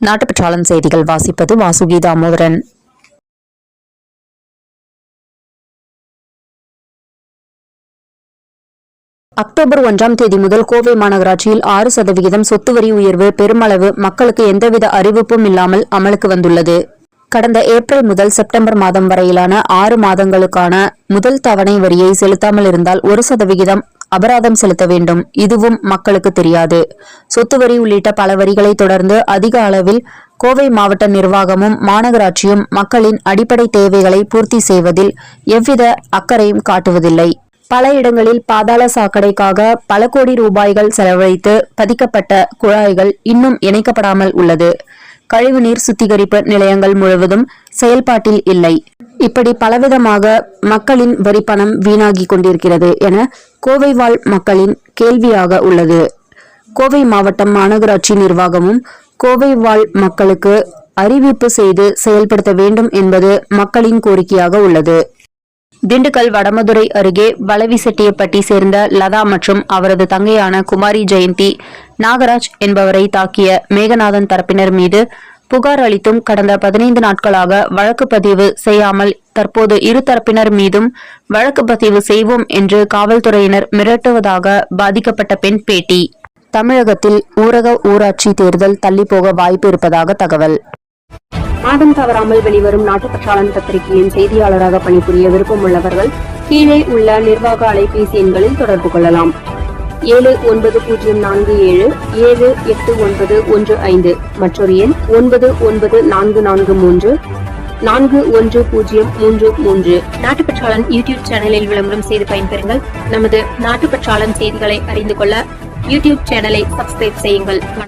நாட்டுப்பற்றாளன் செய்திகள் வாசிப்பது வாசுகி தாமோதரன். அக்டோபர் 1ஆம் தேதி முதல் கோவை மாநகராட்சியில் 6% சொத்து வரி உயர்வு பெருமளவு மக்களுக்கு எந்தவித அறிவிப்பும் இல்லாமல் அமலுக்கு வந்துள்ளது. கடந்த ஏப்ரல் முதல் செப்டம்பர் மாதம் வரையிலான 6 மாதங்களுக்கான முதல் தவணை வரியை செலுத்தாமல் இருந்தால் 1% அபராதம் செலுத்த வேண்டும். இதுவும் மக்களுக்கு தெரியாது. சொத்து வரி உள்ளிட்ட பல வரிகளை தொடர்ந்து அதிக அளவில் கோவை மாவட்ட நிர்வாகமும் மாநகராட்சியும் மக்களின் அடிப்படை தேவைகளை பூர்த்தி செய்வதில் எவ்வித அக்கறையும் காட்டுவதில்லை. பல இடங்களில் பாதாள சாக்கடைக்காக பல கோடி ரூபாய்கள் செலவழித்து பதிக்கப்பட்ட குழாய்கள் இன்னும் இணைக்கப்படாமல் உள்ளது. கழிவுநீர் சுத்திகரிப்பு நிலையங்கள் முழுவதும் செயல்பாட்டில் இல்லை. இப்படி பலவிதமாக மக்களின் வரிப்பணம் வீணாகி கொண்டிருக்கிறது என கோவை வாழ் மக்களின் கேள்வியாக உள்ளது. கோவை மாவட்டம் மாநகராட்சி நிர்வாகமும் கோவை வாழ் மக்களுக்கு அறிவிப்பு செய்து செயல்படுத்த வேண்டும் என்பது மக்களின் கோரிக்கையாக உள்ளது. திண்டுக்கல் வடமதுரை அருகே வளவிசெட்டியப்பட்டி சேர்ந்த லதா மற்றும் அவரது தங்கையான குமாரி ஜெயந்தி நாகராஜ் என்பவரை தாக்கிய மேகநாதன் தரப்பினர் மீது புகார் அளித்தும் கடந்த 15 நாட்களாக வழக்கு பதிவு செய்யாமல் தற்போது இரு தரப்பினர் மீதும் வழக்கு பதிவு செய்வோம் என்று காவல்துறையினர் மிரட்டுவதாக பாதிக்கப்பட்ட பெண் பேட்டி. தமிழகத்தில் ஊரக ஊராட்சி தேர்தல் தள்ளிப்போக வாய்ப்பு இருப்பதாக தகவல். மாதம் தவறாமல் வெளிவரும் நாட்டுப்பற்றாளன் பத்திரிகையின் செய்தியாளராக பணிபுரிய விருப்பம் உள்ளவர்கள் கீழே உள்ள நிர்வாக அலைபேசி எண்களில் தொடர்பு கொள்ளலாம். 7947789115 மற்றொரு எண் 9944341033. நாட்டுப்பற்றாளன் யூடியூப் சேனலில் விளம்பரம் செய்து பயன்பெறுங்கள். நமது நாட்டுப்பற்றாளன் செய்திகளை அறிந்து கொள்ள யூடியூப் சேனலை சப்ஸ்கிரைப் செய்யுங்கள்.